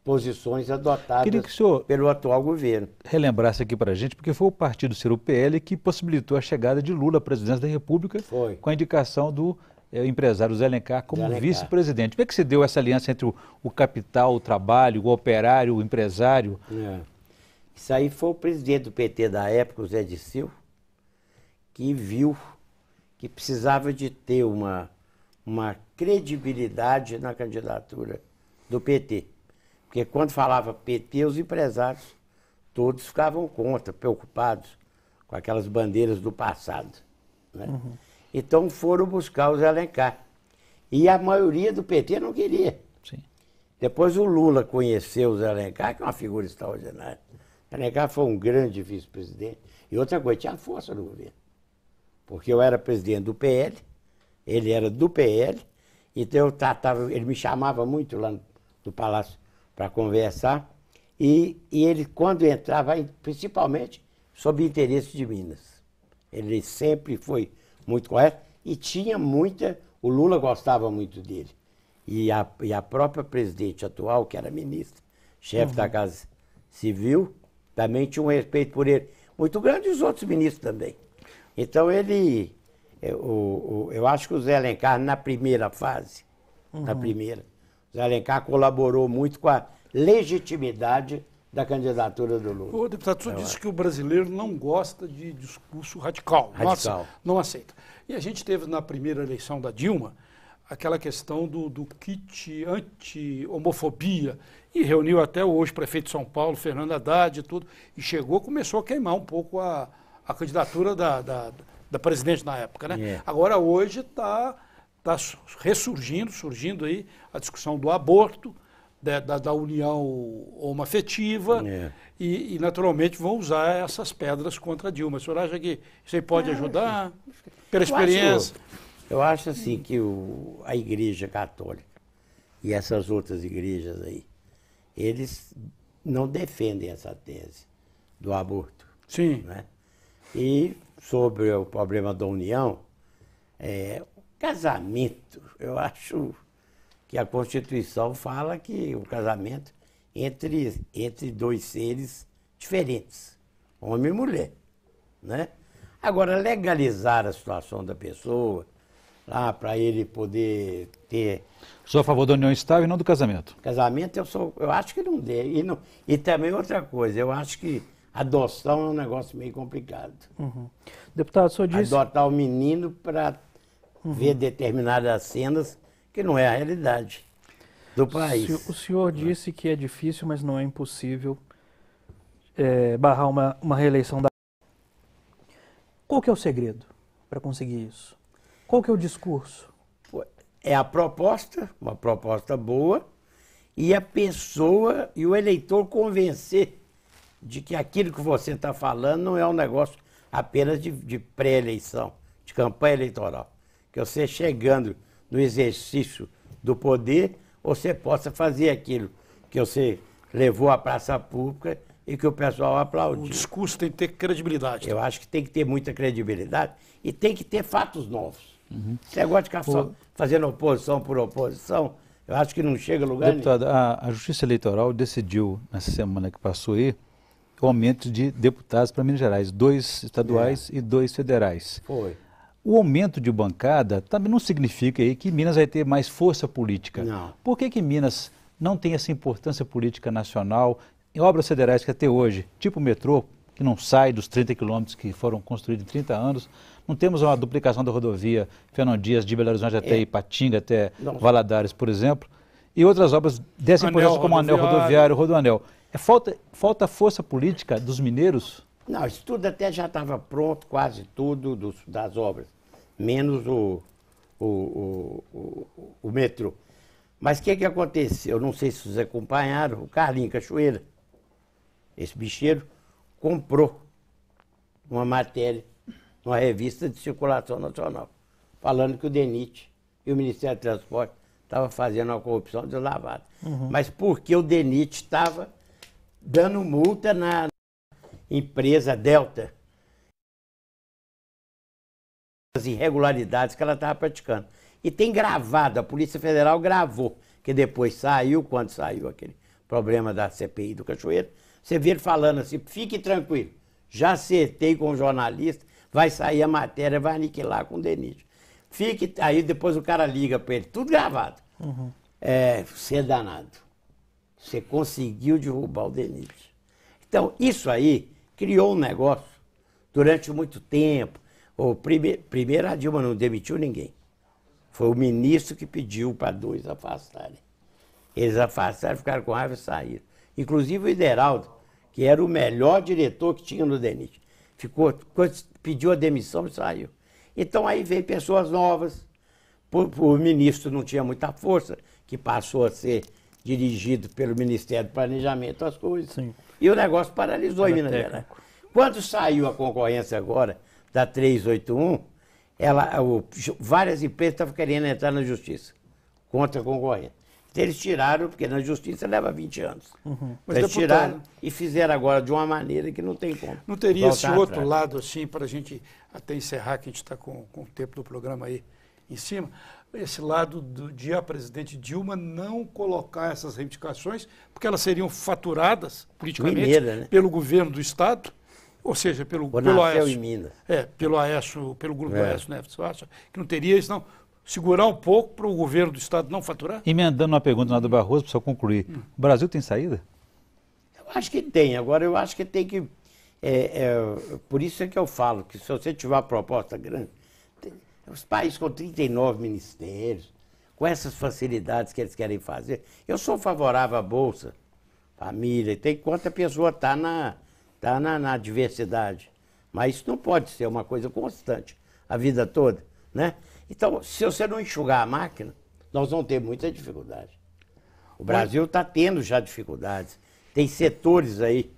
posições adotadas Queria que o senhor pelo atual governo. relembrasse aqui para a gente, porque foi o partido ser o PL que possibilitou a chegada de Lula à presidência da República Foi. com a indicação do empresário Zé Alencar como Zé Alencar. vice-presidente. Como é que se deu essa aliança entre o capital, o trabalho, o operário, o empresário? Isso aí foi o presidente do PT da época, o Zé Dirceu, que viu que precisava de ter uma credibilidade na candidatura do PT. Porque quando falava PT, os empresários todos ficavam contra, preocupados com aquelas bandeiras do passado. Né? Então foram buscar o Zé Alencar. E a maioria do PT não queria. Sim. Depois o Lula conheceu o Zé Alencar, que é uma figura extraordinária. O Zé Alencar foi um grande vice-presidente. E outra coisa, tinha força no governo. Porque eu era presidente do PL, ele era do PL, então ele me chamava muito lá no Palácio para conversar, e ele, quando entrava, principalmente sob interesse de Minas. Ele sempre foi muito correto e tinha o Lula gostava muito dele. E a própria presidente atual, que era ministra, chefe da Casa Civil, também tinha um respeito por ele muito grande, e os outros ministros também. Então eu acho que o Zé Alencar, na primeira fase, o Zé Alencar colaborou muito com a legitimidade da candidatura do Lula. O deputado, o senhor disse que o brasileiro não gosta de discurso radical. Radical. Não aceita. E a gente teve na primeira eleição da Dilma aquela questão do kit anti-homofobia, e reuniu até hoje o prefeito de São Paulo, Fernando Haddad e tudo, e começou a queimar um pouco a candidatura da presidente na época, né? Agora hoje está surgindo aí a discussão do aborto, da união homoafetiva, e naturalmente vão usar essas pedras contra a Dilma. O senhor acha que isso aí pode ajudar? Pela experiência? Eu acho assim que a Igreja Católica e essas outras igrejas aí, eles não defendem essa tese do aborto. Sim. Né? E sobre o problema da união, casamento, eu acho que a Constituição fala que o casamento entre dois seres diferentes, homem e mulher. Né? Agora, legalizar a situação da pessoa, para ele poder ter... Sou a favor da união estável e não do casamento. Casamento, eu acho que não deve. E também outra coisa, eu acho que adoção é um negócio meio complicado. Deputado, o senhor disse... Adotar o menino para ver determinadas cenas que não é a realidade do país. O senhor disse que é difícil, mas não é impossível barrar uma reeleição da... Qual que é o segredo para conseguir isso? Qual que é o discurso? É a proposta, uma proposta boa, e a pessoa e o eleitor convencer de que aquilo que você está falando não é um negócio apenas de pré-eleição, de campanha eleitoral. Que você chegando no exercício do poder, você possa fazer aquilo que você levou à praça pública e que o pessoal aplaudiu. O discurso tem que ter credibilidade. Eu acho que tem que ter muita credibilidade e tem que ter fatos novos. Esse negócio de ficar só fazendo oposição por oposição, eu acho que não chega a lugar Deputado, a Justiça Eleitoral decidiu, nessa semana que passou aí, o aumento de deputados para Minas Gerais, 2 estaduais e 2 federais. Foi. O aumento de bancada também não significa aí que Minas vai ter mais força política. Não. Por que Minas não tem essa importância política nacional em obras federais que até hoje, tipo o metrô, que não sai dos 30 quilômetros que foram construídos em 30 anos, não temos uma duplicação da rodovia Fernão Dias de Belo Horizonte até Ipatinga, até Valadares, por exemplo, e outras obras dessa importância como o anel rodoviário, o Rodoanel. Falta força política dos mineiros? Não, isso tudo até já estava pronto, quase tudo das obras, menos o metrô. Mas o que aconteceu? Eu não sei se vocês acompanharam, o Carlinho Cachoeira, esse bicheiro, comprou uma matéria numa revista de circulação nacional, falando que o DENIT e o Ministério do Transporte estavam fazendo uma corrupção deslavada. Mas porque o DENIT estava dando multa na empresa Delta, as irregularidades que ela estava praticando. E tem gravado, a Polícia Federal gravou, que depois saiu, quando saiu aquele problema da CPI do Cachoeiro, você vê ele falando assim, fique tranquilo, já acertei com o jornalista, vai sair a matéria, vai aniquilar com o DENIT. Fique, aí depois o cara liga para ele, tudo gravado. Você é danado, você conseguiu derrubar o DENIT. Então, isso aí criou um negócio durante muito tempo. Primeiro a Dilma não demitiu ninguém. Foi o ministro que pediu para 2 afastarem. Eles afastaram, ficaram com raiva e saíram. Inclusive o Ideraldo, que era o melhor diretor que tinha no DENIT. Pediu a demissão e saiu. Então aí veio pessoas novas. O ministro não tinha muita força, que passou a ser dirigido pelo Ministério do Planejamento, as coisas. Sim. E o negócio paralisou em Minas Gerais. Quando saiu a concorrência agora da 381, várias empresas estavam querendo entrar na justiça contra a concorrência. Então, eles tiraram, porque na justiça leva 20 anos. Mas eles tiraram e fizeram agora de uma maneira que não tem como. Não teria esse outro lado, assim, para a gente até encerrar, que a gente está com o tempo do programa aí em cima, esse lado de a presidente Dilma não colocar essas reivindicações, porque elas seriam faturadas politicamente Mineira, né? pelo governo do Estado, ou seja, pelo Aécio. Em Minas. Pelo Aécio, pelo grupo do Aécio Neves. Você acha que não teria isso, não? Segurar um pouco para o governo do Estado não faturar? Emendando uma pergunta lá do Barroso, para só concluir. O Brasil tem saída? Eu acho que tem. Agora, eu acho que tem que... por isso é que eu falo que se você tiver uma proposta grande... Os países com 39 ministérios, com essas facilidades que eles querem fazer... Eu sou favorável à Bolsa Família, tem quanto a pessoa está na diversidade. Mas isso não pode ser uma coisa constante a vida toda, né? Então, se você não enxugar a máquina, nós vamos ter muita dificuldade. O Brasil está tendo já dificuldades. Tem setores aí,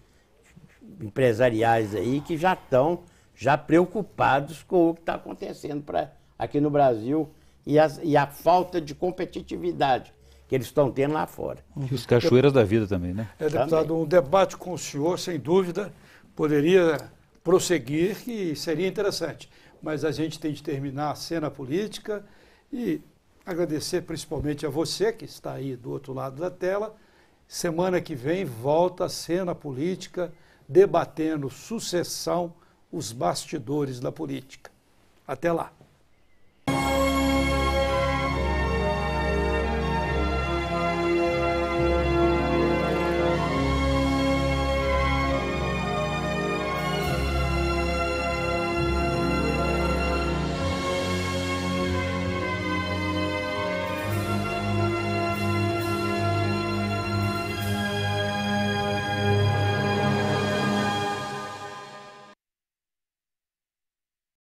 empresariais aí, que já estão preocupados com o que está acontecendo aqui no Brasil e a falta de competitividade que eles estão tendo lá fora. E os cachoeiras da vida também, né? Deputado, um debate com o senhor, sem dúvida, poderia prosseguir, que seria interessante. Mas a gente tem de terminar a cena política e agradecer principalmente a você que está aí do outro lado da tela. Semana que vem volta a cena política, debatendo sucessão, os bastidores da política. Até lá.